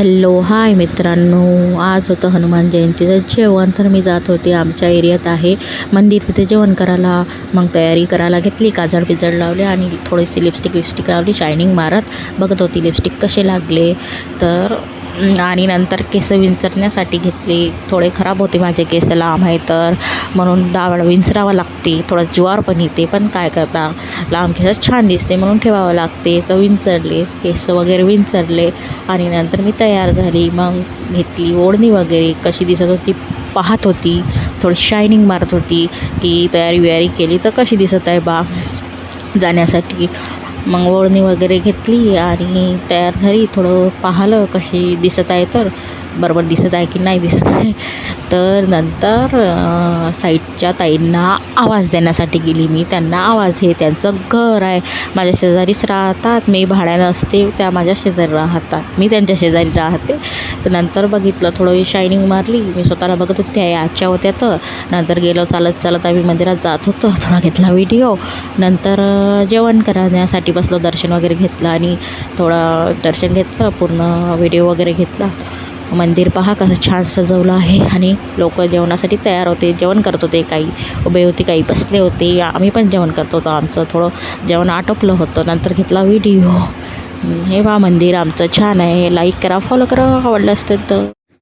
Hello hi मित्रांनो, आज होतं हनुमान जयंतीचं जेवण. तर मी जात होते, आमच्या एरियात आहे मंदिर, तिथे जेवण करायला. मग तयारी करायला घेतली, काजळ बिजळ लावले आणि थोडीशी लिपस्टिक लावली, शायनिंग मारत बघत होती लिपस्टिक कसे लागले. तर आणि नंतर केस विंचरण्यासाठी घेतली. थोडे खराब होते माझे केस, लांब आहे तर म्हणून 10 वेळा विंचरावं लागते. थोडं ज्वार पण येते, पण काय करता, लांब केस छान दिसते म्हणून ठेवावं लागते. तर विंचरले केस वगैरे, विंचरले आणि नंतर मी तयार झाली. मग घेतली ओढणी वगैरे, कशी दिसत होती पाहत होती, थोडी शायनिंग मारत होती की तयारी वियारी केली तर कशी दिसत आहे बा जाण्यासाठी. मग ओढणी वगैरे घेतली आणि तयार झाली. थोडं पाहिलं कशी दिसत आहे, तर बरोबर दिसत आहे की नाही दिसत आहे. तर नंतर साईडच्या ताईंना आवाज देण्यासाठी गेली मी. त्यांना आवाज, हे त्यांचं घर आहे, माझ्या शेजारीच राहतात. मी भाड्यानं असते, त्या माझ्या शेजारी राहतात, मी त्यांच्या शेजारी राहते. तर नंतर बघितलं, थोडं शायनिंग मारली, मी स्वतःला बघत होते, त्या याच्या होत्या. तर नंतर गेलो चालत आम्ही मंदिरात जात होतो, थोडा घेतला व्हिडिओ. नंतर जेवण करण्यासाठी बसलो, दर्शन वगैरे घेतलं आणि थोडं दर्शन घेतलं, पूर्ण व्हिडिओ वगैरे घेतला. मंदिर पहा कसं छान सजवलं आहे आणि लोक जेवणासाठी तयार होते, जेवण करत होते. काही उभे होते, काही बसले होते. आम्ही पण जेवण करत होतो, आमचं थोडं जेवण आटोपलं होतं. नंतर घेतला व्हिडिओ. हे मंदिर आमचं छान आहे. लाईक करा, फॉलो करा, आवडलं असतं तर.